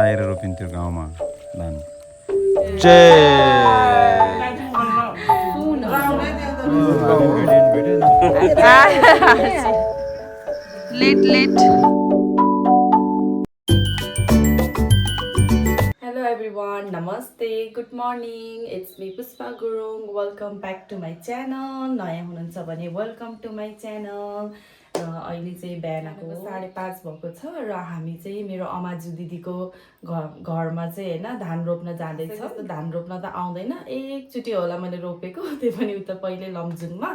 लाएर रोपिन्थ्यो गाउँमा धान। Late late. Hello everyone, namaste, good morning, it's me Puspa Gurung. Welcome back to my channel. नयाँ हुनुहुन्छ भने welcome to my channel. अहिले चाहिँ बिहानको 5:30 भएको छ र हामी चाहिँ मेरो अमाजु दिदीको घरमा चाहिँ हैन धान रोप्न जाँदैछ। त्यस्तो धान रोप्न त आउँदैन, एकचोटि होला मैले रोपेको, त्यो पनि उता पहिले लमजुङमा।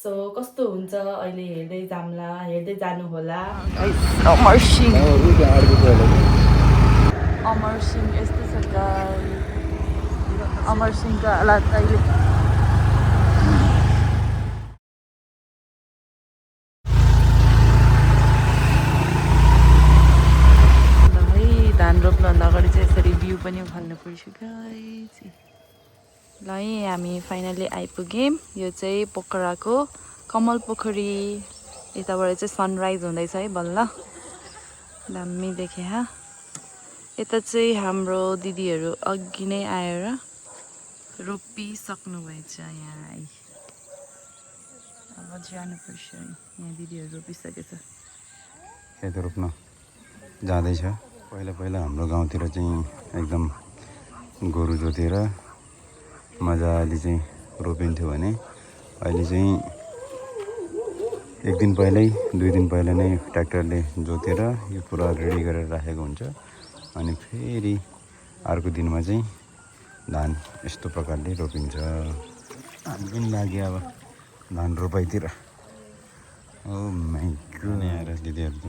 सो कस्तो हुन्छ अहिले हेर्दै जाम्ला, हेर्दै जानु होला। अमर सिंह यस्तो छ गाई। अमर सिंहको हालत अहिले धान रोप्नुभन्दा अगाडि चाहिँ यसरी बिउ पनि उखाल्नु पर्छ गाइस। ल यहीँ हामी फाइनली आइपुग्यौँ। यो चाहिँ पोखराको कमल पोखरी। यताबाट चाहिँ सनराइज हुँदैछ है बल्ल, दामी देखे हा। यता चाहिँ हाम्रो दिदीहरू अघि नै आएर रोपिसक्नु भएछ। यहाँ आइ अब जानुपर्छ। यहाँ दिदीहरू रोपिसकेछ। खेत रोप्न जाँदैछ। पहिला हाम्रो गाउँतिर चाहिँ एकदम गोरु जोतेर मजाले चाहिँ रोपिन्थ्यो भने अहिले चाहिँ एक दिन पहिल्यै 2 दिन पहिला नै ट्र्याक्टरले जोतेर यो पुरा रेडी गरेर राखेको हुन्छ। अनि फेरि अर्को दिनमा चाहिँ धान यस्तो प्रकारले रोपिन्छ। हामी पनि लाग्यो अब धान रोपाइतिर। ओ माइ गॉड, आएर दिदीहरू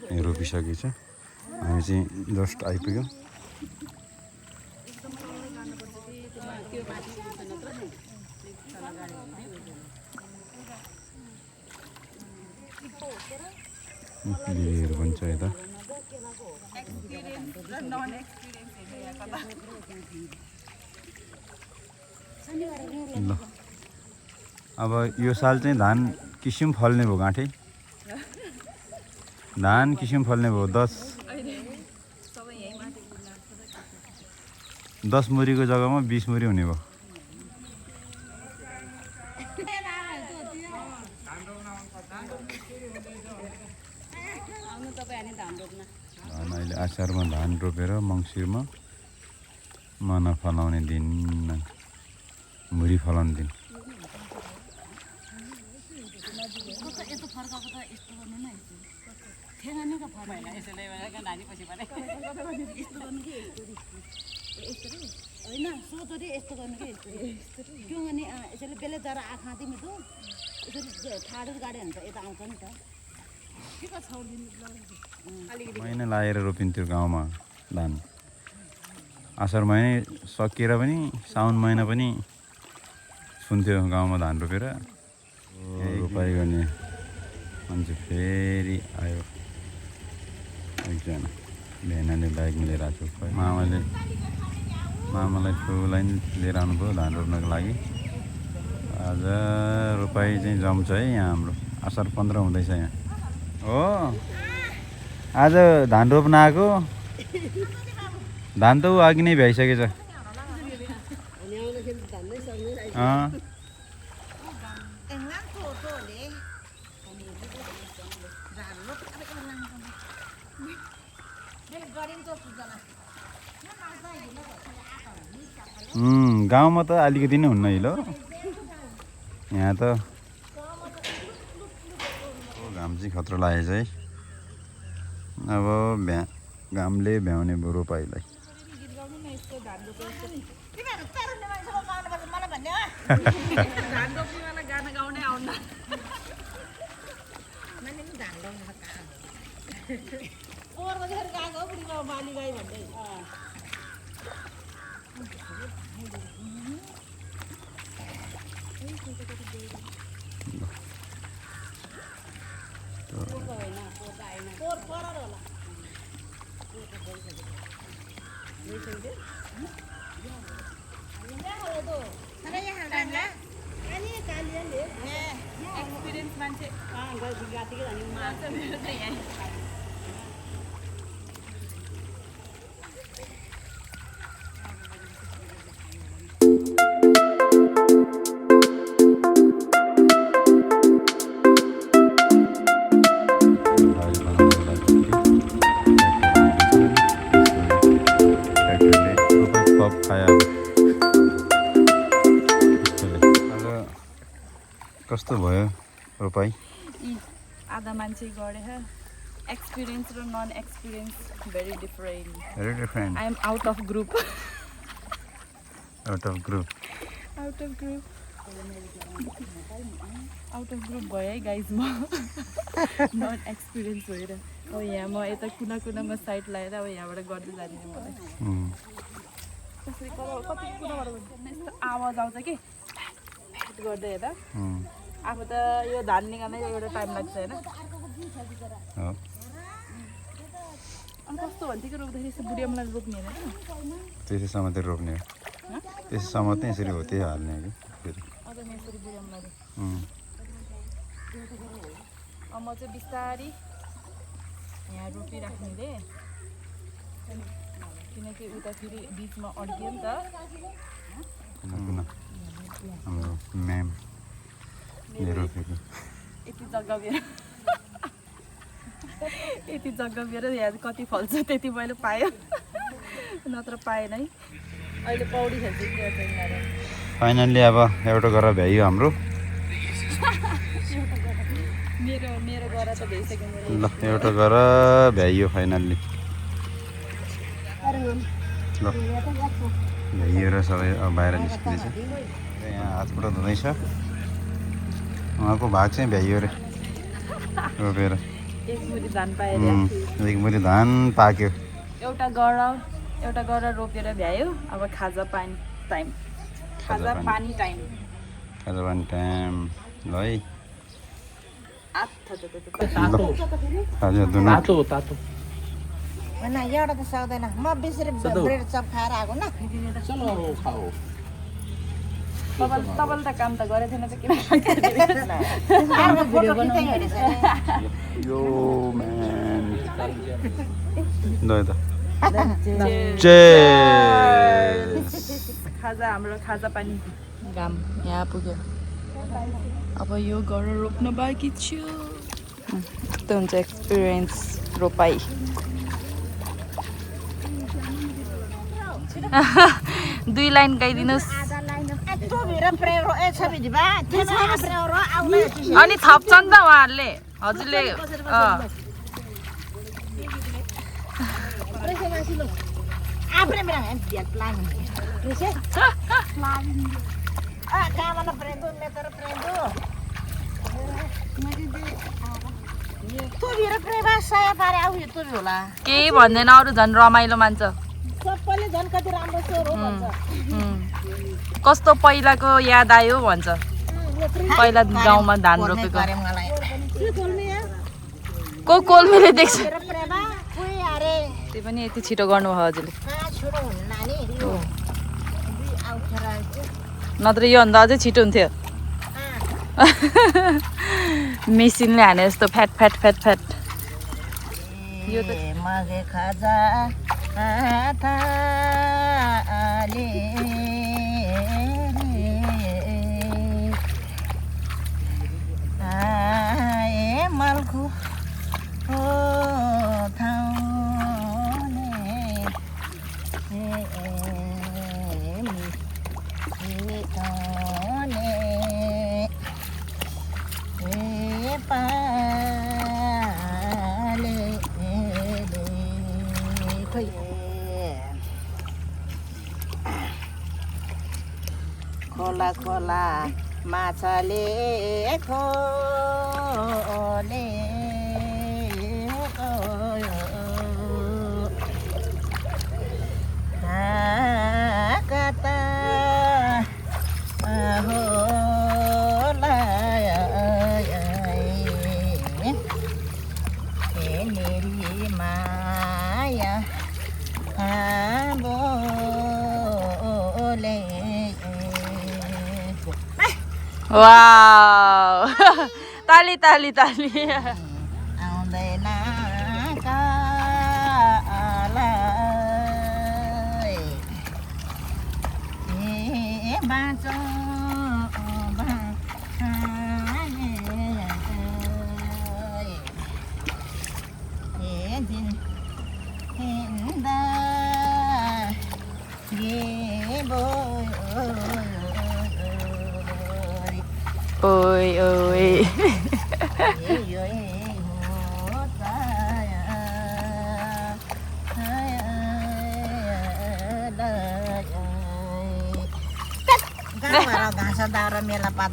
चाहिँ रोपिसकेछ। हामी चाहिँ जस्ट आइपुग्यौँ। दिदीहरू पनि छ यता। ल अब यो साल चाहिँ धान किसिम फल्ने भयो गाँठै। धान किसिम फल्ने भयो। 10 मुरीको जग्गामा 20 मुरी हुने भयो। धान अहिले असारमा धान रोपेर मङ्सिरमा मना फलाउने दिन, मुरी फलाउने दिन। होइन सोधरी यस्तो गर्नु कि क्यों भने यसरी बेला जरा आँखा तिमी त यसरी ठाडो गाड्यो भने त यता आउँछ नि त। महिना लाएर रोपिन्थ्यो गाउँमा धान। असार महिना सकिएर पनि साउन महिना पनि सुन्थ्यो गाउँमा धान रोपेर। रोपाइ गर्ने मान्छे फेरि आयो एकजना। भेनाले बाइक लिएर आएको छु। मामालाई ठुलाई लिएर आउनुभयो धान रोप्नको लागि। आज रोपाइ चाहिँ जम्छ है यहाँ हाम्रो। असार 15 हुँदैछ यहाँ हो। आज धान रोप्न आएको। धान त ऊ अघि नै भ्याइसकेछ। गाउँमा त अलिकति नै हुन्न हिलो। यहाँ त घाम चाहिँ खतरा लागेछ है। अब घामले भ्याउने भयो रोपाइलाई। एक्सपिरियन्स मान्छे खायो आज कस्तो भयो रोपाई आधा मान्छे गरे एक्सपिरियन्स र non experience very different very different I am out of group out of group भयो है गाइज म नन एक्सपिरियन्स भएर अब यहाँ म यता कुनामा साइड लगाएर अब यहाँबाट गर्दै जाने मलाई कसरी कति कुनाबाट यस्तो आवाज आउँछ कि गर्दै हेर्दा अब त यो धान निकाल्नै एउटा टाइम लाग्छ होइन अनि कस्तो भन्थ्यो कि रोप्दाखेरि यस्तो बुढी आमालाई रोप्ने होइन त्यसै समातेर रोप्ने हो त्यसै समात्ने यसरी हो त्यही हाल्ने हो कि फेरि अझ म यसरी बुढी आमालाई म चाहिँ बिस्तारी यहाँ रोपिराख्ने रे किनकि उता फेरि बिचमा अड्कियो नि त कुना हाम्रो म्याम रोपेको यति जग्गा मेरो यहाँ कति फल्छ त्यति मैले पायो नत्र पाएन है अहिले पौडी खेल्छु कि फाइनल्ली अब एउटा गरेर भ्याइयो हाम्रो मेरो गरा त भइसक्यो मेरो ल एउटा गरेर भ्याइयो फाइनल्ली ल भ्याइयो र सबै अब बाहिर निस्किँदैछ यहाँ हातबाट धुँदैछ उहाँको भाग चाहिँ भ्याइयो रे रोपेर एक मुठी धान पाएर एक मुठी धान पाक्यो एउटा गरा रोपेर भ्यायो अब खाजा पानी टाइम खाजा पानी टाइम ल है हजुर दुनु होइन एउटा त सक्दैन म बेसरी ब्रेड चप खाएर आएको न तपाईँले त काम त गरेको थिएन चाहिँ किन यो म्यान ल यता खाजा हाम्रो खाजा पानी घाम यहाँ पुग्यो अब यो गरेर रोप्न बाँकी छु यस्तो हुन्छ एक्सपिरियन्स रोपाई दुई लाइन गाइदिनुहोस् अनि थप्छन् त उहाँहरूले हजुरले केही भन्दैन अरू झन् रमाइलो मान्छ कस्तो पहिलाको याद आयो भन्छ पहिला गाउँमा धान रोपेको को कोलमेले देख्छ त्यो पनि यति छिटो गर्नुभयो हजुरले नत्र योभन्दा अझै छिटो हुन्थ्यो मेसिनले हाने जस्तो फ्याट फ्याट फ्याट फ्याट यो त खोला खोला माछाले खोले कता होला मेरी माया बोले वाउ ताली ताली ताली आउँदैन कालाई ए बाँचो ए दिन हिँड्दा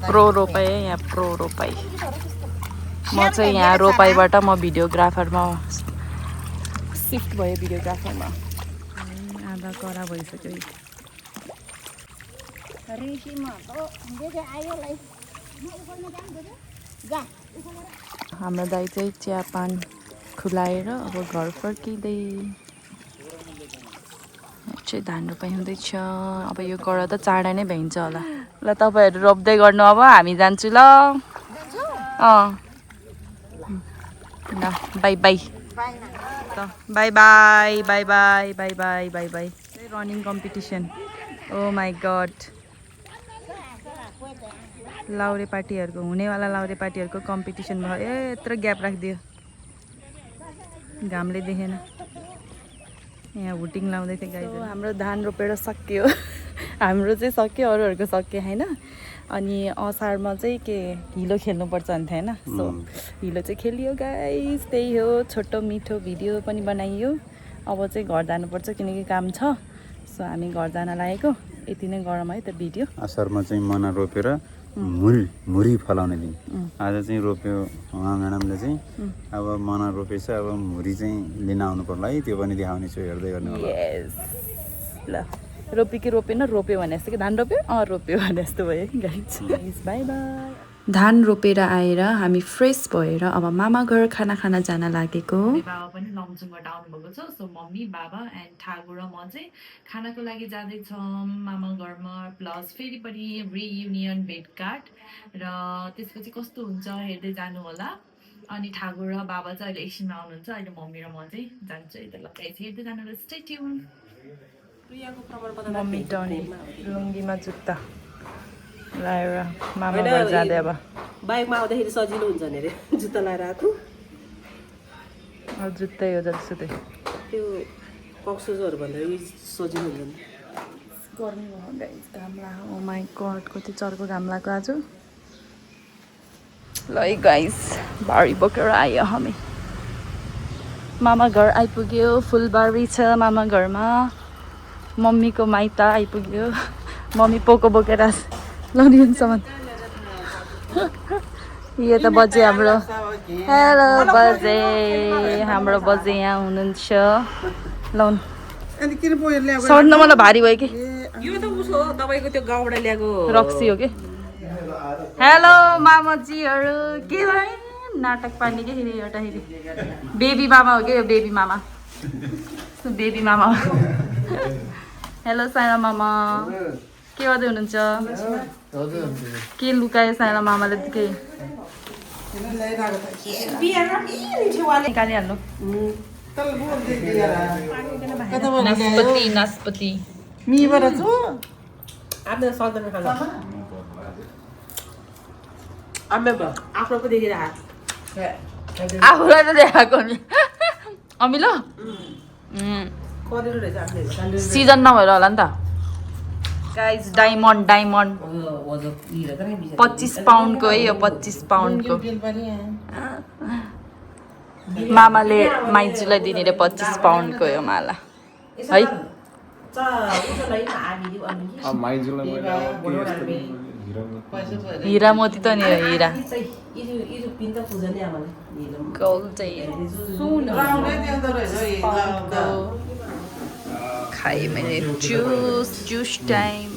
प्रो रोपाई है यहाँ प्रो रोपाई म चाहिँ यहाँ रोपाईबाट म भिडियोग्राफरमा सिफ्ट भयो भिडियोग्राफरमा आधा कडा भइसक्यो हाम्रो दाइ चाहिँ चियापान खुलाएर अब घर फर्किँदै चाहिँ धान रोपाइ हुँदैछ अब यो कडा त चाँडै नै भ्याइन्छ होला ल तपाईँहरू रोप्दै गर्नु अब हामी जान्छु ल ल बाई बाई बाई बाई बाई बाई बाई बाई बाई बाई running competition oh my god लाउरे पार्टीहरूको हुनेवाला लाउरे पार्टीहरूको कम्पिटिसन भयो यत्रो ग्याप राखिदियो घामले देखेन यहाँ हुटिङ लाउँदै थियो गाई हाम्रो धान रोपेर सक्यो हाम्रो चाहिँ सक्यो अरूहरूको सक्यो होइन अनि असारमा चाहिँ के हिलो खेल्नुपर्छ भन्थ्यो होइन सो हिलो चाहिँ खेलियो गाइस त्यही हो छोटो मिठो भिडियो पनि बनाइयो अब चाहिँ घर जानुपर्छ किनकि काम छ सो हामी घर जान लागेको यति नै गरम है त भिडियो असारमा चाहिँ मना रोपेर मुरी फलाउने दिन आज चाहिँ रोप्यो उहाँ म्याडमले चाहिँ अब मना रोपेछ अब मुरी चाहिँ लिन आउनु पर्ला है त्यो पनि देखाउने छु हेर्दै गर्नु होला ल रोप्यो कि रोपेन रोप्यो भने जस्तो कि धान रोप्यो रोप्यो भने जस्तो भयो गाइस बाई बाई धान रोपेर आएर हामी फ्रेस भएर अब मामा घर खाना खान जान लागेको बाबा पनि लमजुङबाट आउनुभएको छ सो मम्मी बाबा एन्ड ठागु र म चाहिँ खानाको लागि जाँदैछौँ मामा घरमा प्लस फेरि पनि रियुनियन भेटघाट र त्यसपछि कस्तो हुन्छ हेर्दै जानु होला अनि ठागु र बाबा चाहिँ अहिले एकछिनमा आउनुहुन्छ अहिले मम्मी र म चाहिँ जान्छु यता लगाइ हेर्दै जानु होला स्टे ट्युन मम्मी टर्नी लुङ्गीमा जुत्ता लाएर मामा घर जाँदै अब बाइकमा आउँदाखेरि सजिलो हुन्छ नि अरे जुत्ता लाएर आएको जुत्तै हो जतिसुकै त्यो कक्सोजहरू भन्दा सजिलो हुन्छ नि गर्मी भयो गाइस घाम लाग्यो ओ माई गड कति चर्को घाम लाग्यो आज ल गाइस बारी बोकेर आयो हामी मामा घर आइपुग्यो फुलबारी छ मामा घरमा मम्मीको माइत आइपुग्यो मम्मी पोको बोकेर लौनीसम्म यो त बजे हाम्रो हेलो बजे हाम्रो बजे यहाँ हुनुहुन्छ लाउनु सर्न मलाई भारी भयो कि यो त उसो तपाईँको त्यो गाउँबाट ल्याएको रक्सी हो कि हेलो मामाजीहरू के भयो नाटक पार्ने के फेरि एउटा फेरि बेबी मामा हो कि बेबी मामा बेबी मामा हेलो साइना मामा के गर्दै हुनुहुन्छ के लुकायो साइना मामाले के निकालिहाल्नु नास्पति नास्पति आफ्नो पो देखेर आफूलाई त देखाएको नि अमिलो सिजन नभएर होला नि त गाइस डायमन्ड डायमन्ड 25 पाउन्डको है यो 25 पाउन्डको मामाले माइजूलाई दिने रे 25 पाउन्डको यो माला है हिरा मोती त नि हो हिरा गोल्ड चाहिँ खाएँ मैले जुस टाइम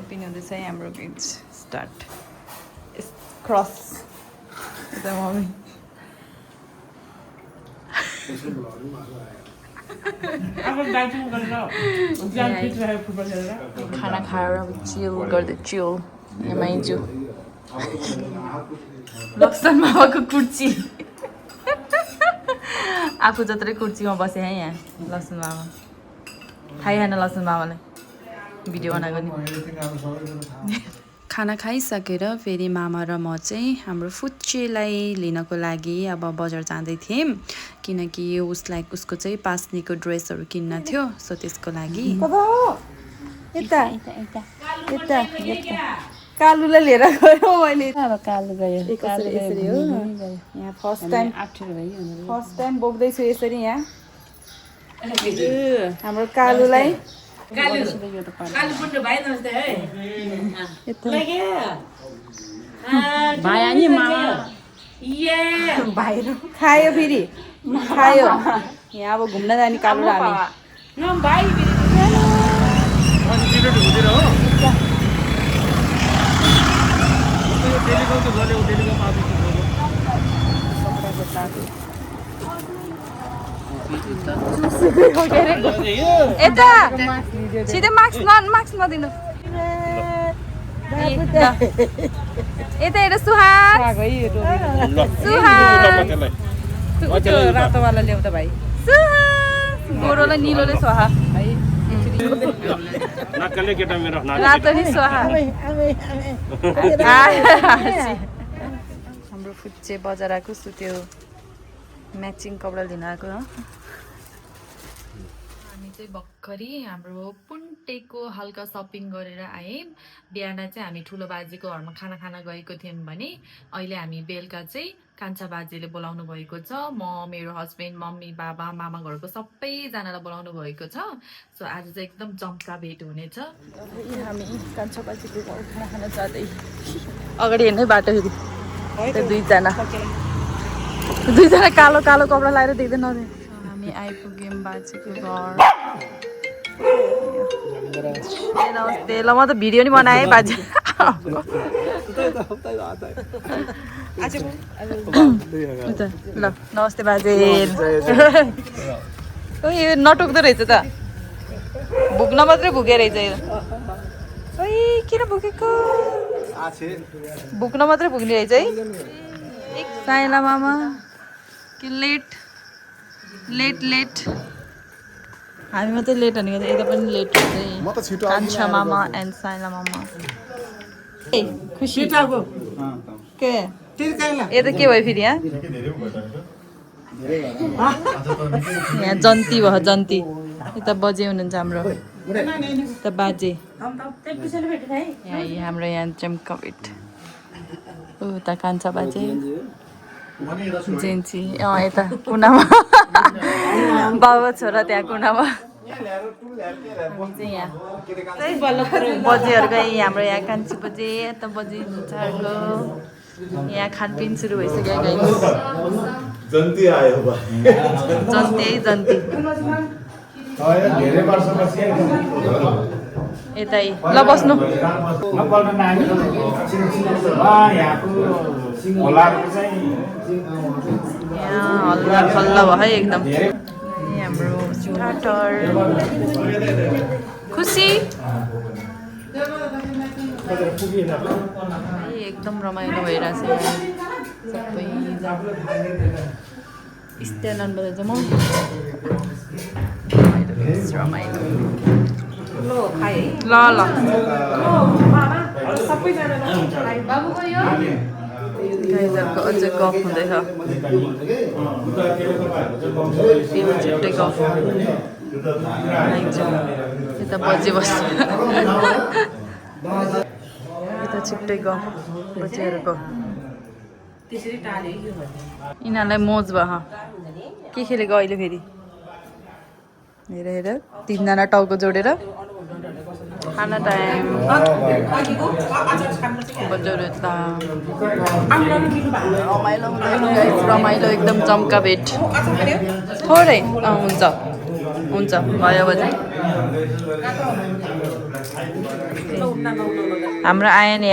पनि हुँदैछ है हाम्रो बिच स्टार्ट क्रस यता मम्मी खाना खाएर चिल गर्दै चिल माइजू लक्ष्मण मामाको कुर्ची आफू जत्रै कुर्चीमा बसेँ है यहाँ लक्ष्मण मामा खाइहान लक्ष्मण मामालाई भिडियो बनाएको नि खाना खाइसकेर फेरि मामा र म चाहिँ हाम्रो फुच्चेलाई लिनको लागि अब बजार जाँदै थियौँ किनकि उसलाई उसको चाहिँ पास्नीको ड्रेसहरू किन्न थियो सो त्यसको लागि कालुलाई लिएर गयो मैले अब कालो गयो यसरी हो यहाँ फर्स्ट टाइम बोक्दैछु यसरी यहाँ हाम्रो कालुलाई भाइरो खायो फेरि खायो यहाँ अब घुम्न जाने कालु र हामी यता सिधै मार्क्स नदिनु यता हेर सुहास रातोवाला ल्याउ त भाइ गोरोलाई निलोले स्वाहा रातो नि स्वाहा हाम्रो फुच्चे बजार आएको सुत्यो म्याचिङ कपडा लिन आएको हामी चाहिँ भर्खरै हाम्रो पुन्टेको हल्का सपिङ गरेर आयौँ बिहान चाहिँ हामी ठुलो बाजेको घरमा खाना खान गएको थियौँ भने अहिले हामी बेलुका चाहिँ कान्छा बाजेले बोलाउनु भएको छ म मेरो हस्बेन्ड मम्मी बाबा मामा घरको सबैजनालाई बोलाउनु भएको छ सो आज चाहिँ एकदम जम्का भेट हुनेछ हामी कान्छा बाजेको घर खाना खान जाँदै अगाडि हेर्नै बाटो फेरि त्यो दुईजना कालो कालो कपडा लगाएर देख्दैन हामी आइपुग्यौँ बाजेको घर नमस्ते ल म त भिडियो नि बनाएँ बाजे ल नमस्ते बाजे यो नटोक्दो रहेछ त भुक्न मात्रै भुके रहेछ यो किन भुकेको भुक्न मात्रै भुक्ने रहेछ है साइला मामा कि लेट हामी मात्रै लेट भनेको यता पनि लेट हुन्छ कान्छा मामा एन्ड साइला मामा खुसी के यता के भयो फेरि यहाँ जन्ती भयो जन्ती यता बजे हुनुहुन्छ हाम्रो यता बाजे यहाँ हाम्रो यहाँ चम्कावेट उता कान्छा बाजे जेन्ची यता कुनामा बाबा छोरा त्यहाँ कुनामा बजेहरूको हाम्रो यहाँ कान्छी बजे यता बजे हुन्छ यहाँ खानपिन सुरु भइसक्यो जन्ती यतै ल बस्नु यहाँ हल्ला खल्ला भयो है एकदम हाम्रो स्टार्टर खुसी एकदम रमाइलो भइरहेछ सबैजना स्ट्यान्डबाट चाहिँ म रमाइलो ल गाइजहरूको अझै गफ हुँदैछ छिट्टै गफ यता बजे बस्छ यता छिट्टै गफ बजेहरूको यिनीहरूलाई मोज भयो के खेलेको अहिले फेरि हेर तिनजना टाउको जोडेर खाना टाइम बजाउनु यता रमाइलो एकदम जम्का भेट थोरै हुन्छ भयो बजे हाम्रो आयन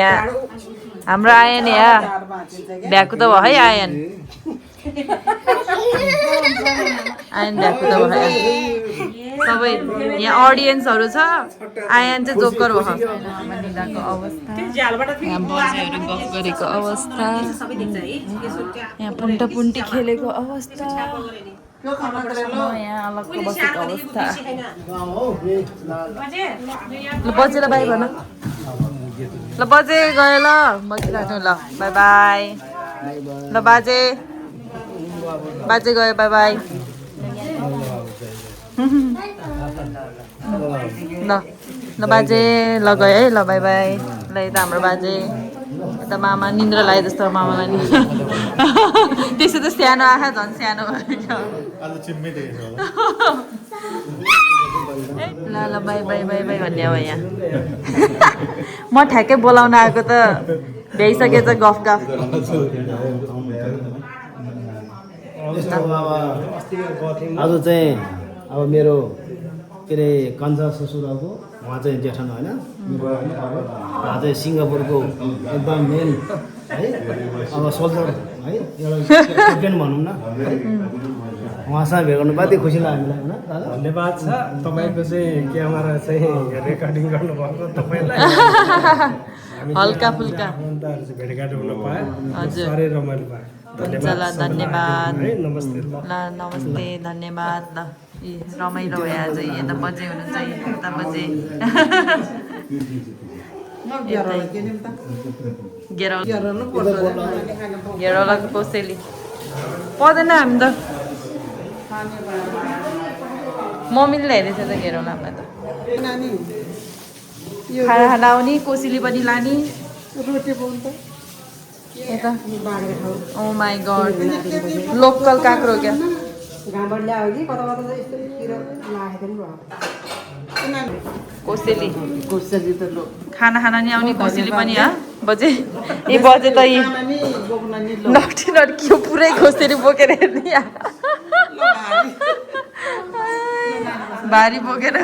यहाँ भ्याएको त भयो है आयन भ्याएको त भयो सबै यहाँ अडियन्सहरू छ आयन चाहिँ जोकर भयो निदाको अवस्था यहाँ बजेहरू गफ गरेको अवस्था यहाँ पुन्टी खेलेको अवस्था यहाँ अलग्ग बसेको अवस्था ल बजेलाई बाई भन ल बजे गयो ल बसिराख्नु ल बाई बाई ल बाजे गयो बाई बाई ल बाजे ल गयो है ल बाई बाई ल यता हाम्रो बाजे यता मामा निन्द्रा लाए जस्तो मामालाई नि त्यसो त सानो आँखा झन् सानो ल ल बाई बाई बाई बाई भन्ने अब यहाँ म ठ्याक्कै बोलाउन आएको त भ्याइसकेछ गफ गफ आज चाहिँ अब मेरो के अरे कान्छा ससुराको उहाँ चाहिँ जेठा होइन उहाँ चाहिँ सिङ्गापुरको एकदम मेन है अब सोल्जर है एउटा क्याप्टेन भनौँ न है उहाँसँग भेट गर्नु बाध्य खुसी लाग्यो हामीलाई होइन दादा धन्यवाद छ तपाईँको चाहिँ क्यामेरा चाहिँ रेकर्डिङ गर्नुभएको तपाईँलाई हल्का फुल्का भेटघाट हुन पायो हजुर साह्रै रमाइलो भयो हुन्छ ल धन्यवाद है नमस्ते ल नमस्ते धन्यवाद ल ए रमाइलो भयो आज यता बजे हुनुहुन्छ यता बजे घेरौलाको कोसेली पर्दैन हामी त मम्मीले ल्याइदिएछ त घेरौलामा त खाना खाना आउने कोसेली पनि लाने यता ओ माई गड लोकल काँक्रो क्या कोसेली खाना खाना नि आउने कोसेली पनि बजे ए बजे त यी नटी नटकियो पुरै कोसेली बोकेर हेर्ने भारी बोकेर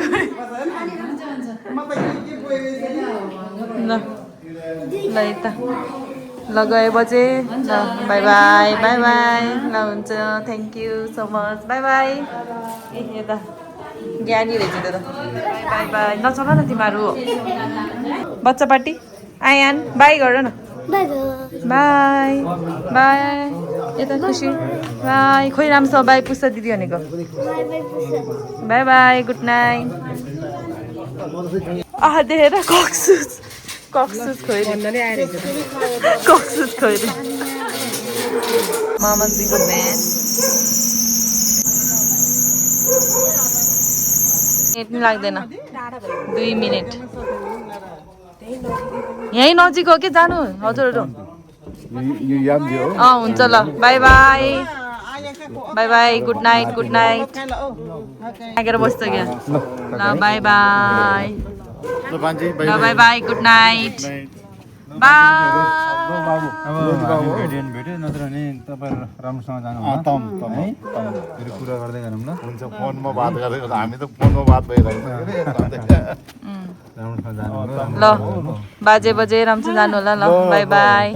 ल ल यता ल गए बजे ल बाई बाई बाई बाई ल हुन्छ thank you so much bye bye ए यता ज्ञानी रहेछ त बाई बाई नचल न तिमीहरू बच्चा पार्टी आयान बाई गर न बाई बाई यता खुसी बाई खोइ राम्रोसँग बाई पुस्ता दिदी भनेको बाई बाई गुड नाइट आह देखेर कक्सुस खोइले कक्सुस खोइले मामाजीको बिहान नेट नि लाग्दैन 2 मिनट यहीँ नजिक हो कि जानु हजुरहरू हुन्छ ल बाई बाई बाई बाई गुड नाइट लागेर बस्छ क्या ल बाई बाई ल बाई बाई गुड नाइट भेट्यो नत्र भने तपाईँ राम्रोसँग जानु है फेरि कुरा गर्दै गरौँ न हुन्छ फोनमा बात गर्दै हामी त फोनमा बात भइरहेको राम्रोसँग जानु ल बाजे राम्रोसँग जानु होला ल बाई बाई